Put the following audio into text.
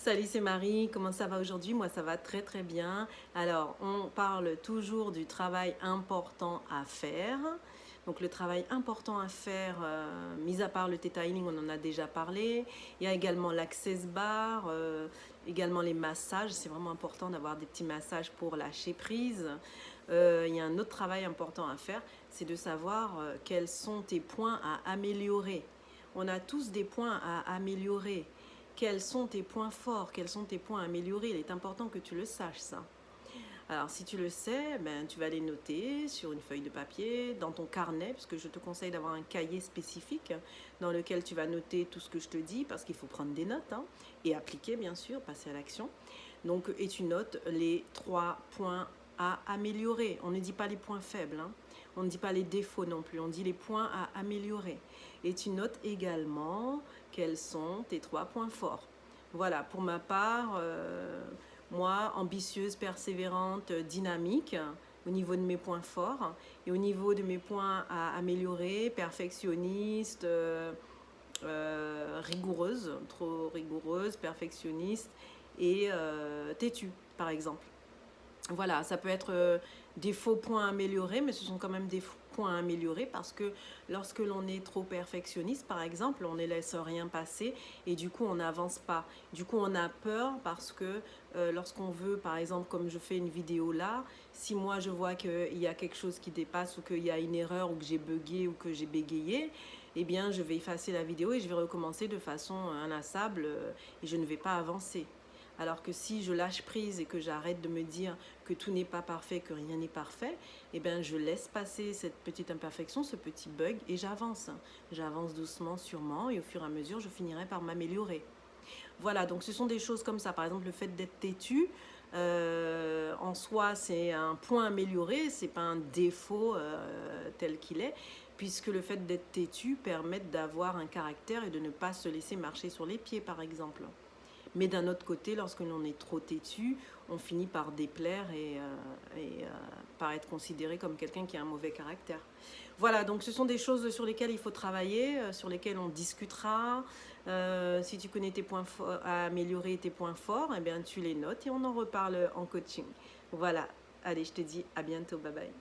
Salut, c'est Marie. Comment ça va aujourd'hui? Moi, ça va très très bien. Alors, on parle toujours du travail important à faire. Donc, le travail important à faire, mis à part le Theta Healing, on en a déjà parlé. Il y a également l'Access Bar, également les massages. C'est vraiment important d'avoir des petits massages pour lâcher prise. Il y a un autre travail important à faire, c'est de savoir quels sont tes points à améliorer. On a tous des points à améliorer. Quels sont tes points forts? Quels sont tes points à améliorer? Il est important que tu le saches, ça. Alors, si tu le sais, ben, tu vas les noter sur une feuille de papier, dans ton carnet, parce que je te conseille d'avoir un cahier spécifique dans lequel tu vas noter tout ce que je te dis, parce qu'il faut prendre des notes, hein, et appliquer, bien sûr, passer à l'action. Donc, et tu notes les 3 points à améliorer. On ne dit pas les points faibles, hein. On ne dit pas les défauts non plus, on dit les points à améliorer. Et tu notes également quels sont tes 3 points forts. Voilà, pour ma part, moi, ambitieuse, persévérante, dynamique, au niveau de mes points forts, et au niveau de mes points à améliorer, perfectionniste, rigoureuse, trop rigoureuse, perfectionniste et têtue, par exemple. Voilà, ça peut être des faux points améliorés, mais ce sont quand même des points améliorés parce que lorsque l'on est trop perfectionniste, par exemple, on ne laisse rien passer et du coup, on n'avance pas. Du coup, on a peur parce que lorsqu'on veut, par exemple, comme je fais une vidéo là, si moi je vois qu'il y a quelque chose qui dépasse ou qu'il y a une erreur ou que j'ai bugué ou que j'ai bégayé, eh bien, je vais effacer la vidéo et je vais recommencer de façon inlassable et je ne vais pas avancer. Alors que si je lâche prise et que j'arrête de me dire que tout n'est pas parfait, que rien n'est parfait, eh bien je laisse passer cette petite imperfection, ce petit bug et j'avance. J'avance doucement, sûrement et au fur et à mesure, je finirai par m'améliorer. Voilà, donc ce sont des choses comme ça. Par exemple, le fait d'être têtu, en soi, c'est un point amélioré, c'est pas un défaut tel qu'il est, puisque le fait d'être têtu permet d'avoir un caractère et de ne pas se laisser marcher sur les pieds, par exemple. Mais d'un autre côté, lorsque l'on est trop têtu, on finit par déplaire et par être considéré comme quelqu'un qui a un mauvais caractère. Voilà, donc ce sont des choses sur lesquelles il faut travailler, sur lesquelles on discutera. Si tu connais tes points forts, à améliorer tes points forts, eh bien, tu les notes et on en reparle en coaching. Voilà, allez, je te dis à bientôt, bye bye.